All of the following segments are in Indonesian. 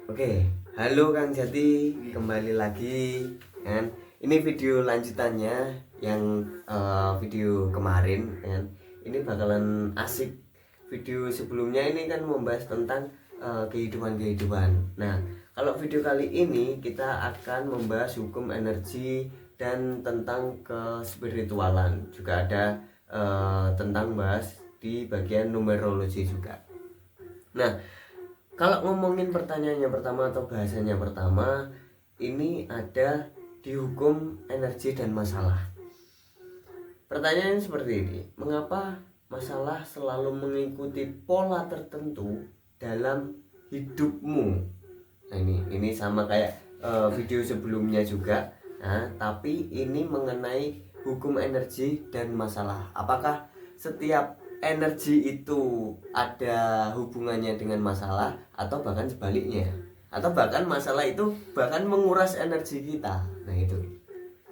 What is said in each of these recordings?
Oke, halo Kang Jati, kembali lagi kan. Ini video lanjutannya yang video kemarin kan. Ini bakalan asik. Video sebelumnya ini kan membahas tentang kehidupan-kehidupan. Nah, kalau video kali ini kita akan membahas hukum energi dan tentang kespiritualan. Juga ada tentang bahas di bagian numerologi juga. Nah, kalau ngomongin pertanyaannya pertama atau bahasanya pertama, ini ada di hukum energi dan masalah. Pertanyaannya seperti ini, mengapa masalah selalu mengikuti pola tertentu dalam hidupmu? Nah, ini sama kayak video sebelumnya juga. Nah, tapi ini mengenai hukum energi dan masalah. Apakah setiap energi itu ada hubungannya dengan masalah atau bahkan sebaliknya? Atau bahkan masalah itu bahkan menguras energi kita. Nah, itu.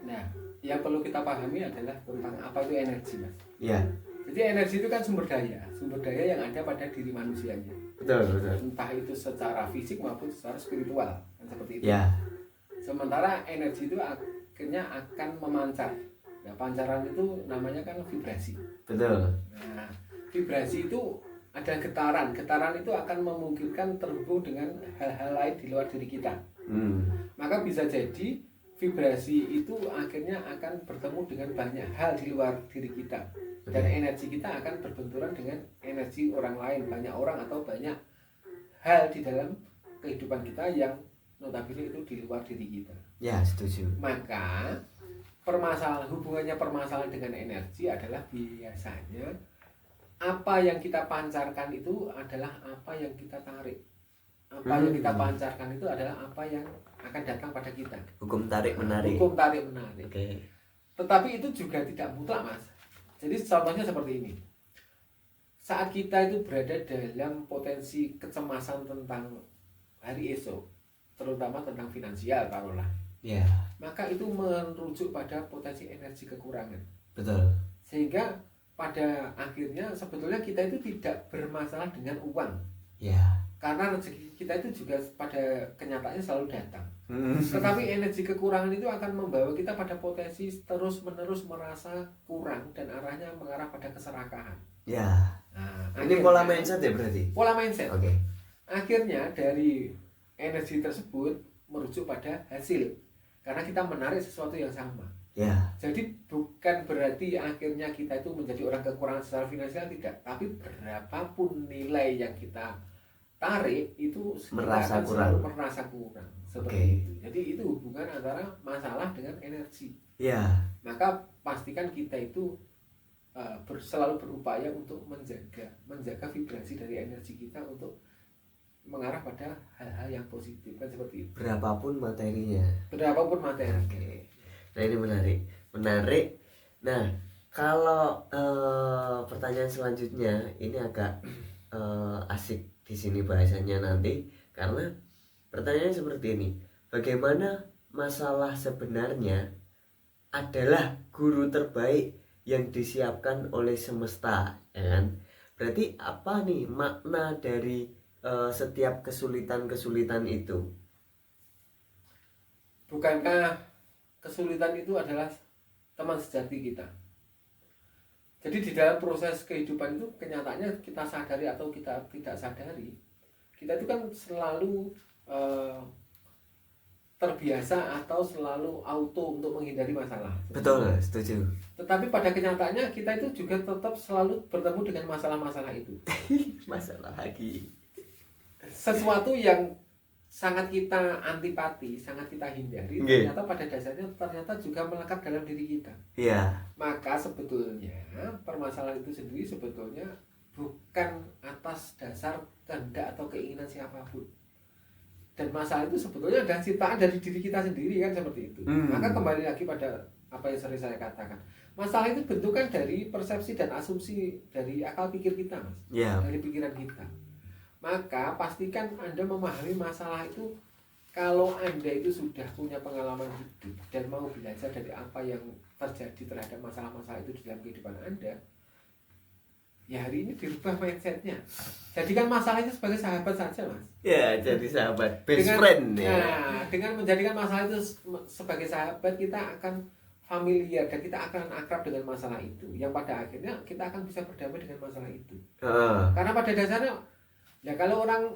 Nah, yang perlu kita pahami adalah tentang apa itu energi, Mas. Ya, Jadi energi itu kan sumber daya yang ada pada diri manusianya. betul. Entah itu secara fisik maupun secara spiritual, kan seperti itu. Ya, Sementara energi itu akhirnya akan memancar. Nah, pancaran itu namanya kan vibrasi. betul. Nah, vibrasi itu ada getaran. Getaran itu akan memungkinkan terhubung dengan hal-hal lain di luar diri kita. Maka bisa jadi vibrasi itu akhirnya akan bertemu dengan banyak hal di luar diri kita. Dan energi kita akan berbenturan dengan energi orang lain, banyak orang atau banyak hal di dalam kehidupan kita yang notabene itu di luar diri kita. Ya, setuju. Maka hubungannya permasalahan dengan energi adalah biasanya apa yang kita pancarkan itu adalah apa yang kita tarik. Apa yang kita pancarkan itu adalah apa yang akan datang pada kita. Hukum tarik menarik. Hukum tarik menarik. Oke. Tetapi itu juga tidak mutlak, Mas. Jadi contohnya seperti ini. Saat kita itu berada dalam potensi kecemasan tentang hari esok, terutama tentang finansial taruhlah. Ya, Maka itu merujuk pada potensi energi kekurangan. betul. Sehingga pada akhirnya sebetulnya kita itu tidak bermasalah dengan uang. Ya. Karena rezeki kita itu juga pada kenyataannya selalu datang. Tetapi energi kekurangan itu akan membawa kita pada potensi terus-menerus merasa kurang dan arahnya mengarah pada keserakahan. Ya. Nah, Ini pola mindset ya berarti? Pola mindset. Oke. Akhirnya dari energi tersebut merujuk pada hasil. Karena kita menarik sesuatu yang sama. Ya. Jadi bukan berarti akhirnya kita itu menjadi orang kekurangan secara finansial, tidak. Tapi berapapun nilai yang kita tarik itu Merasa akan kurang. selalu merasa kurang. Seperti itu. Jadi itu hubungan antara masalah dengan energi. Ya. Maka pastikan kita itu selalu berupaya untuk menjaga vibrasi dari energi kita untuk mengarah pada hal-hal yang positif, kan seperti itu. Berapapun materinya. Berapapun materi. Oke. Nah, ini menarik. Nah, kalau pertanyaan selanjutnya ini agak asik di sini bahasanya nanti, karena pertanyaannya seperti ini. Bagaimana masalah sebenarnya adalah guru terbaik yang disiapkan oleh semesta, ya kan? Berarti apa nih makna dari setiap kesulitan itu? Bukankah kesulitan itu adalah teman sejati kita? Jadi di dalam proses kehidupan itu kenyataannya kita sadari atau kita tidak sadari, kita itu kan selalu terbiasa atau selalu auto untuk menghindari masalah. Betul, setuju. Tetapi pada kenyataannya kita itu juga tetap selalu bertemu dengan masalah-masalah itu. Masalah lagi. Sesuatu yang sangat kita antipati, sangat kita hindari, ternyata pada dasarnya juga melekat dalam diri kita. Iya. Maka sebetulnya permasalahan itu sendiri sebetulnya bukan atas dasar kehendak atau keinginan siapapun. Dan masalah itu sebetulnya adalah ciptaan dari diri kita sendiri, kan seperti itu. Maka kembali lagi pada apa yang sering saya katakan, masalah itu bentukan dari persepsi dan asumsi dari akal pikir kita, Mas. Dari pikiran kita. Maka pastikan Anda memahami masalah itu. Kalau Anda itu sudah punya pengalaman hidup dan mau belajar dari apa yang terjadi terhadap masalah-masalah itu di dalam kehidupan Anda, ya hari ini dirubah mindsetnya. Jadikan masalah itu sebagai sahabat saja, Mas. Ya, jadi sahabat, best Dengan, friend ya. nah, dengan menjadikan masalah itu sebagai sahabat, kita akan familiar dan kita akan akrab dengan masalah itu. Yang pada akhirnya kita akan bisa berdamai dengan masalah itu. Karena pada dasarnya, ya kalau orang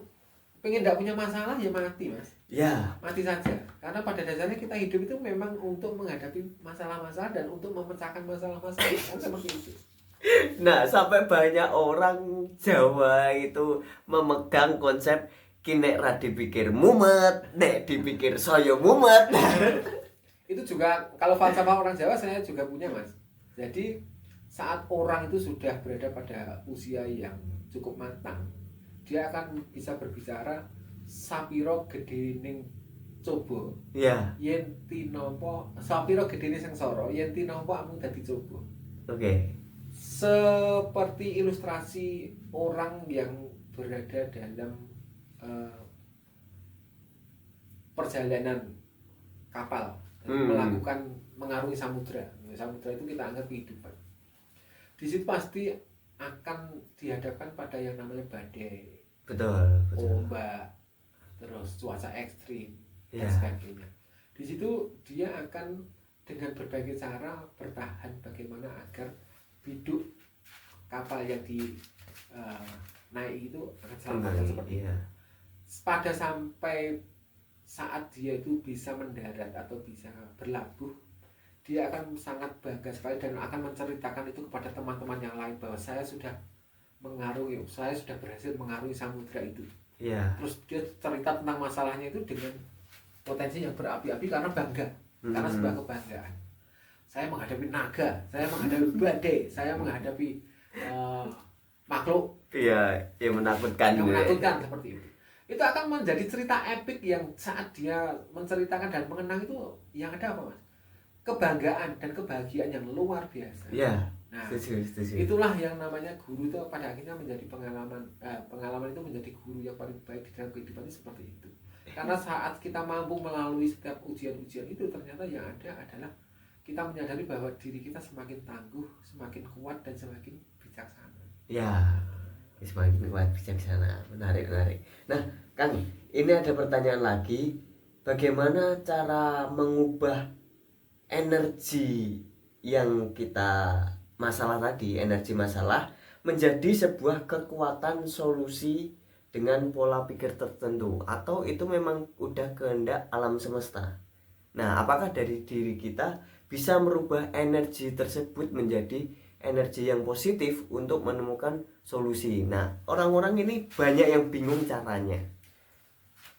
pengen tidak punya masalah ya mati, Mas. Ya. Mati saja. Karena pada dasarnya kita hidup itu memang untuk menghadapi masalah-masalah dan untuk memecahkan masalah-masalah, kan seperti itu. Nah, sampai banyak orang Jawa itu memegang konsep kinek ra dipikir mumet, nek dipikir saya mumet. Itu juga kalau falsafah orang Jawa saya juga punya, Mas. Jadi saat orang itu sudah berada pada usia yang cukup matang, dia akan bisa berbicara sapiro gedening coba. Ya. Yen tinapa sapiro gedene sengsara, yen tinapa amung dadi coba. Oke. Seperti ilustrasi orang yang berada dalam perjalanan kapal melakukan mengarungi samudra. Samudra itu kita anggap kehidupan. Di situ pasti akan dihadapkan pada yang namanya badai, Betul. ombak, terus cuaca ekstrim dan Ya. sebagainya. Di situ dia akan dengan berbagai cara bertahan bagaimana agar biduk kapal yang naik itu akan selamatkan seperti itu. Iya. Pada sampai saat dia itu bisa mendarat atau bisa berlabuh, dia akan sangat bangga sekali dan akan menceritakan itu kepada teman-teman yang lain bahwa saya sudah berhasil mengarungi samudra itu. Iya. Terus dia cerita tentang masalahnya itu dengan potensi yang berapi-api karena bangga, karena sebuah kebanggaan. Saya menghadapi naga, saya menghadapi badai, saya menghadapi makhluk Iya, yang menakutkan. yang menakutkan seperti itu. Itu akan menjadi cerita epik yang saat dia menceritakan dan mengenang itu yang ada apa, Mas? Kebanggaan dan kebahagiaan yang luar biasa. Iya. Nah, Setuju. itulah yang namanya guru itu pada akhirnya menjadi pengalaman itu menjadi guru yang paling baik di dalam kehidupan itu seperti itu. Karena saat kita mampu melalui setiap ujian-ujian itu, ternyata yang ada adalah kita menyadari bahwa diri kita semakin tangguh, semakin kuat dan semakin bijaksana. Ya, semakin kuat bijaksana. Menarik. Nah, Kang, ini ada pertanyaan lagi. Bagaimana cara mengubah energi yang kita masalah tadi, energi masalah menjadi sebuah kekuatan solusi dengan pola pikir tertentu, atau itu memang udah kehendak alam semesta? Nah, apakah dari diri kita bisa merubah energi tersebut menjadi energi yang positif untuk menemukan solusi? Nah, orang-orang ini banyak yang bingung caranya.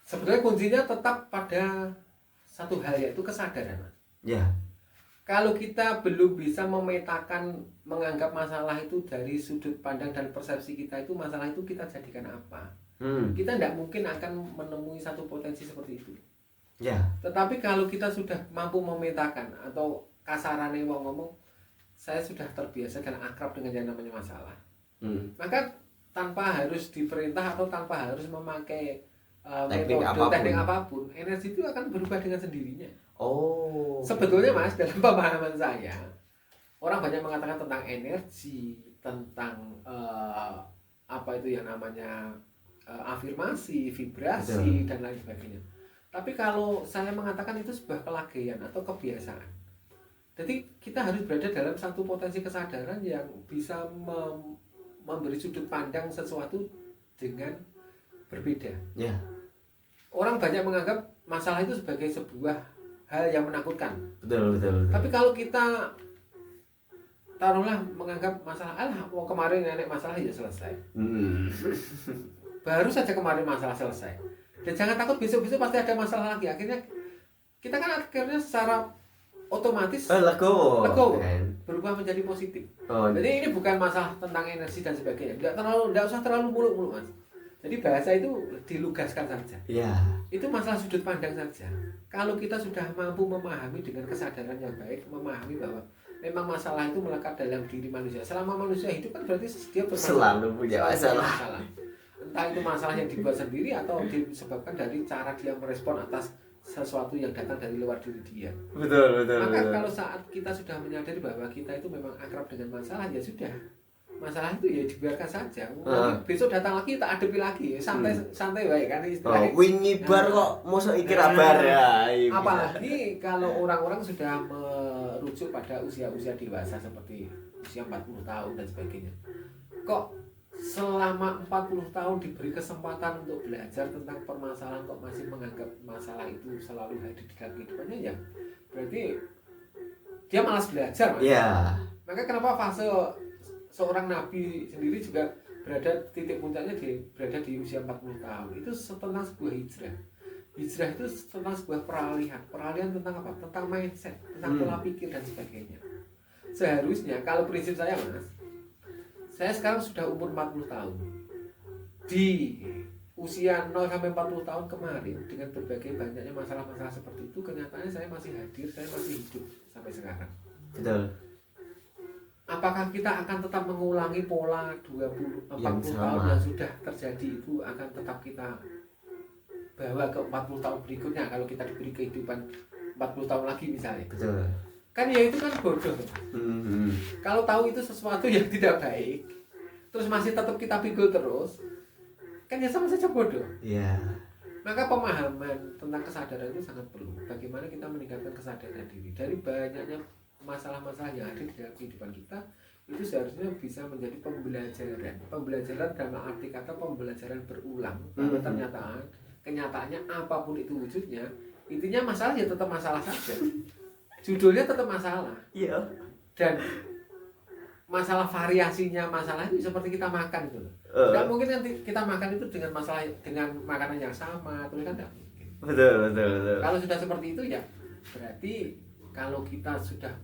Sebenarnya kuncinya tetap pada satu hal, yaitu kesadaran. Ya. Kalau kita belum bisa memetakan, menganggap masalah itu dari sudut pandang dan persepsi kita, itu masalah itu kita jadikan apa, kita tidak mungkin akan menemui satu potensi seperti itu. Ya. Tetapi kalau kita sudah mampu memetakan, atau kasarannya mau ngomong, saya sudah terbiasa dan akrab dengan yang namanya masalah, maka tanpa harus diperintah atau tanpa harus memakai teknik apapun, energi itu akan berubah dengan sendirinya. Oh. Sebetulnya, Mas, dalam pemahaman saya, orang banyak mengatakan tentang energi, tentang apa itu yang namanya afirmasi, vibrasi, dan lain sebagainya. Tapi kalau saya mengatakan itu sebuah kelagaian atau kebiasaan. Jadi kita harus berada dalam satu potensi kesadaran yang bisa memberi sudut pandang sesuatu dengan berbeda. Ya. Orang banyak menganggap masalah itu sebagai sebuah hal yang menakutkan. Betul. Tapi kalau kita taruhlah menganggap masalah, mau kemarin nenek masalah ya selesai. Baru saja kemarin masalah selesai. Dan jangan takut besok-besok pasti ada masalah lagi. Akhirnya kita kan secara otomatis legowo berubah menjadi positif. Jadi ini bukan masalah tentang energi dan sebagainya. Tidak usah terlalu muluk-muluk, Mas. Jadi bahasa itu dilugaskan saja. Ya. Itu masalah sudut pandang saja. Kalau kita sudah mampu memahami dengan kesadaran yang baik, memahami bahwa memang masalah itu melekat dalam diri manusia. Selama manusia hidup kan berarti dia selalu punya masalah. Entah itu masalah yang dibuat sendiri atau disebabkan dari cara dia merespon atas sesuatu yang datang dari luar diri dia. Betul. Maka kalau saat kita sudah menyadari bahwa kita itu memang akrab dengan masalah, ya sudah, masalah itu ya dibiarkan saja. Nanti besok datang lagi tak hadapi lagi, santai santai baik kan Oh, istilahnya. wingi bar kok mosok iki ra bar ya. Iya, bisa. Apalagi kalau orang-orang sudah merujuk pada usia-usia dewasa seperti usia 40 tahun dan sebagainya. Kok selama 40 tahun diberi kesempatan untuk belajar tentang permasalahan kok masih menganggap masalah itu selalu hadir di dalam kehidupannya, ya berarti dia malas belajar, Mas. Iya. Maka kenapa fase seorang nabi sendiri juga berada titik puncaknya berada di usia 40 tahun. Itu tentang sebuah hijrah. Hijrah itu tentang sebuah peralihan. Peralihan tentang apa? Tentang mindset, tentang pola pikir dan sebagainya. Seharusnya kalau prinsip saya, Mas, saya sekarang sudah umur 40 tahun. Di usia 0 sampai 40 tahun kemarin dengan berbagai banyaknya masalah-masalah seperti itu, kenyataannya saya masih hadir, saya masih hidup sampai sekarang. Betul. Apakah kita akan tetap mengulangi pola 40 tahun yang sudah terjadi itu akan tetap kita bawa ke 40 tahun berikutnya kalau kita diberi kehidupan 40 tahun lagi misalnya? Betul. Kan ya itu kan bodoh. Kalau tahu itu sesuatu yang tidak baik, terus masih tetap kita pikul terus, kan ya sama saja bodoh. Iya. Maka pemahaman tentang kesadaran itu sangat perlu. Bagaimana kita meningkatkan kesadaran diri dari banyaknya masalah-masalah yang ada di dalam kehidupan kita, itu seharusnya bisa menjadi pembelajaran dalam arti kata pembelajaran berulang. Bahwa kenyataannya apapun itu wujudnya, intinya masalah ya tetap masalah saja, judulnya tetap masalah. Iya. Dan masalah variasinya masalah itu seperti kita makan itu loh. Tidak mungkin nanti kita makan itu dengan makanan yang sama, terus kan tidak mungkin. Betul. Kalau sudah seperti itu ya berarti kalau kita sudah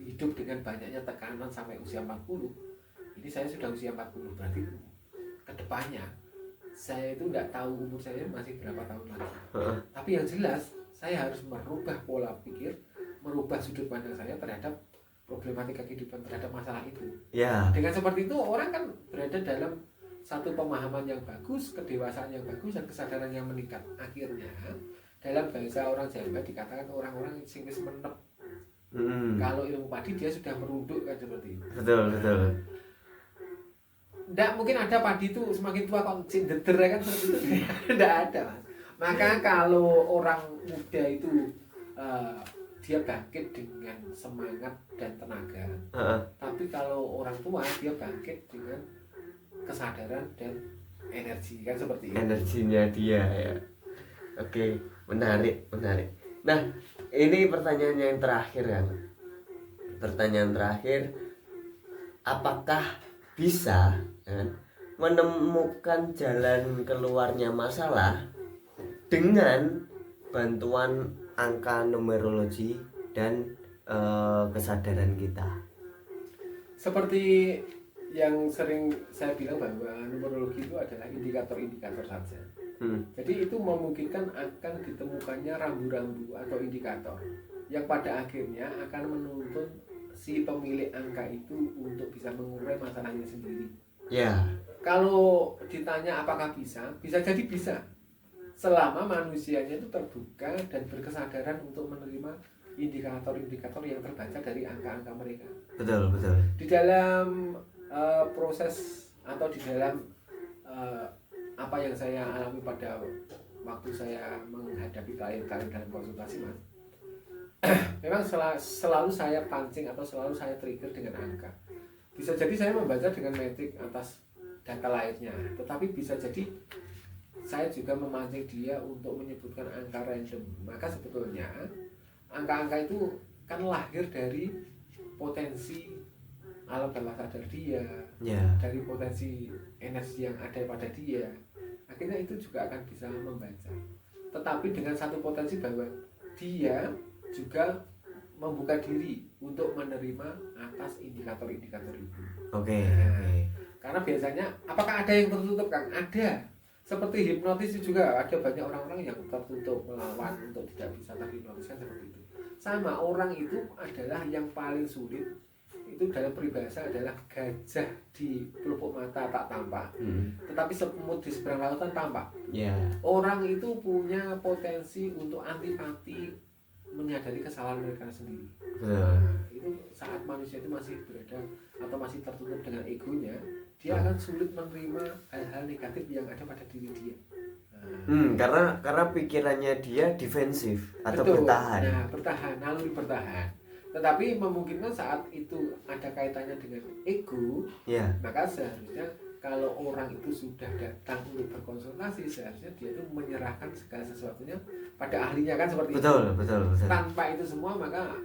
hidup dengan banyaknya tekanan sampai usia 40, ini saya sudah usia 40, berarti kedepannya saya itu tidak tahu umur saya masih berapa tahun lagi. Tapi yang jelas saya harus merubah pola pikir, merubah sudut pandang saya terhadap problematika kehidupan, terhadap masalah itu. Ya. Dengan seperti itu orang kan berada dalam satu pemahaman yang bagus, kedewasaan yang bagus, dan kesadaran yang meningkat. Akhirnya dalam bahasa orang Jawa dikatakan orang-orang sing wis menep. Kalau ilmu padi dia sudah merunduk kan seperti itu. Betul. Tidak mungkin ada padi itu semakin tua kok cindeter kan seperti itu. Tidak ada, Mas. Maka kalau orang muda itu dia bangkit dengan semangat dan tenaga. Tapi kalau orang tua dia bangkit dengan kesadaran dan energi kan seperti itu. Energinya dia ya. Oke, menarik. Nah, ini pertanyaan yang terakhir kan. Pertanyaan terakhir, apakah bisa kan, menemukan jalan keluarnya masalah dengan bantuan angka numerologi dan kesadaran kita? Seperti yang sering saya bilang bahwa numerologi itu adalah indikator-indikator saja. Jadi itu memungkinkan akan ditemukannya rambu-rambu atau indikator yang pada akhirnya akan menuntun si pemilik angka itu untuk bisa mengurai masalahnya sendiri. Ya. Kalau ditanya apakah bisa jadi bisa. Selama manusianya itu terbuka dan berkesadaran untuk menerima indikator-indikator yang terbaca dari angka-angka mereka. Betul. Di dalam proses atau di dalam apa yang saya alami pada waktu saya menghadapi klien-klien dalam konsultasi, Mas, memang selalu saya pancing atau selalu saya trigger dengan angka. Bisa jadi saya membaca dengan metrik atas data lahirnya, tetapi bisa jadi saya juga memancing dia untuk menyebutkan angka random. Maka sebetulnya angka-angka itu kan lahir dari potensi alam bawah sadar dia, dari potensi energi yang ada pada dia. Akhirnya itu juga akan bisa membaca. Tetapi dengan satu potensi bahwa dia juga membuka diri untuk menerima atas indikator-indikator itu. Oke. Karena biasanya apakah ada yang tertutup, Kang? Ada. Seperti hipnotis juga ada banyak orang-orang yang tertutup melawan untuk tidak bisa terhipnotiskan seperti itu. Sama orang itu adalah yang paling sulit. Itu dalam peribahasa adalah gajah di pelupuk mata tak tampak, tetapi semut di seberang lautan tampak. Orang itu punya potensi untuk antipati menyadari kesalahan mereka sendiri. Betul. Nah, itu saat manusia itu masih berada atau masih tertutup dengan egonya, dia akan sulit menerima hal-hal negatif yang ada pada diri dia. Karena pikirannya dia defensif atau Betul. bertahan. Nah, bertahan, naluri bertahan. Tetapi memungkinkan saat itu ada kaitannya dengan ego, Ya, maka seharusnya kalau orang itu sudah datang untuk berkonsultasi, seharusnya dia itu menyerahkan segala sesuatunya pada ahlinya, kan seperti betul, itu. betul, betul. Tanpa itu semua maka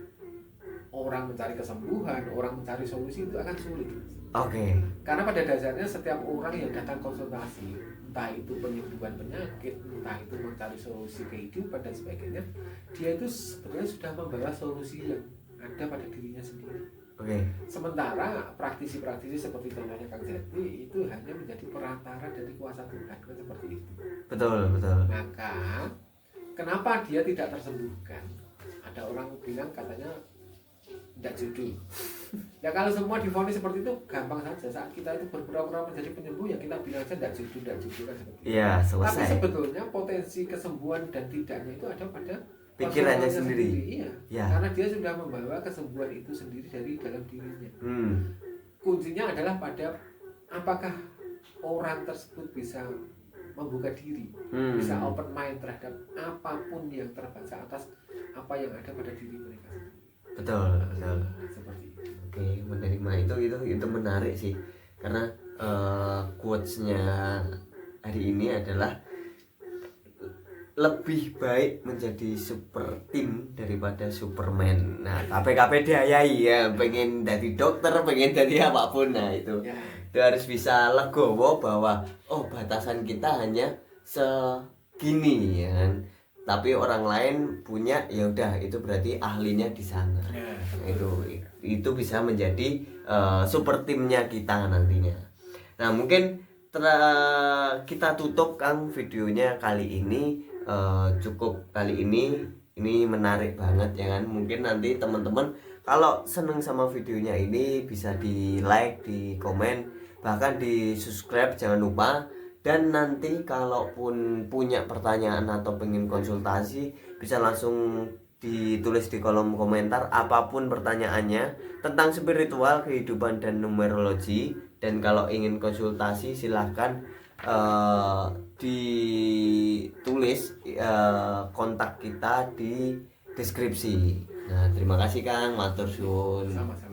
orang mencari kesembuhan, orang mencari solusi itu akan sulit. Oke. Karena pada dasarnya setiap orang yang datang konsultasi, entah itu penyembuhan penyakit, entah itu mencari solusi kehidupan dan sebagainya, dia itu sebenarnya sudah membawa solusi yang ada pada dirinya sendiri. Oke. Sementara praktisi-praktisi seperti contohnya Kang Jati itu hanya menjadi perantara dari kuasa Tuhan, kan seperti itu. Betul, betul. Maka kenapa dia tidak tersembuhkan? Ada orang bilang katanya tidak judul. Ya kalau semua divonis seperti itu gampang saja. Saat kita itu berpura-pura menjadi penyembuh, ya kita bilang saja tidak judul kan seperti itu. Iya, Tapi selesai. sebetulnya potensi kesembuhan dan tidaknya itu ada pada Pikirannya personalnya sendiri. Iya. Ya. Karena dia sudah membawa kesembuhan itu sendiri dari dalam dirinya. Kuncinya adalah pada apakah orang tersebut bisa membuka diri, bisa open mind terhadap apapun yang terbaca atas apa yang ada pada diri mereka. Betul, betul. Seperti itu. Oke, menerima itu menarik sih. Karena quotes-nya hari ini adalah lebih baik menjadi super tim daripada Superman. Nah, KPKP diayai ya, pengen jadi dokter, pengen jadi apapun. Nah, itu Ya. harus bisa legowo bahwa oh batasan kita hanya segini ya kan. Tapi orang lain punya, ya udah itu berarti ahlinya di sana. Ya. Itu bisa menjadi super timnya kita nantinya. Nah, mungkin kita tutup Kang videonya kali ini. Cukup kali ini menarik banget ya kan. Mungkin nanti teman-teman kalau seneng sama videonya ini bisa di like, di komen, bahkan di subscribe jangan lupa. Dan nanti kalaupun punya pertanyaan atau pengen konsultasi bisa langsung ditulis di kolom komentar apapun pertanyaannya tentang spiritual, kehidupan dan numerologi. Dan kalau ingin konsultasi silahkan ditulis kontak kita di deskripsi. Nah, terima kasih Kang, matur suwun. Sama-sama.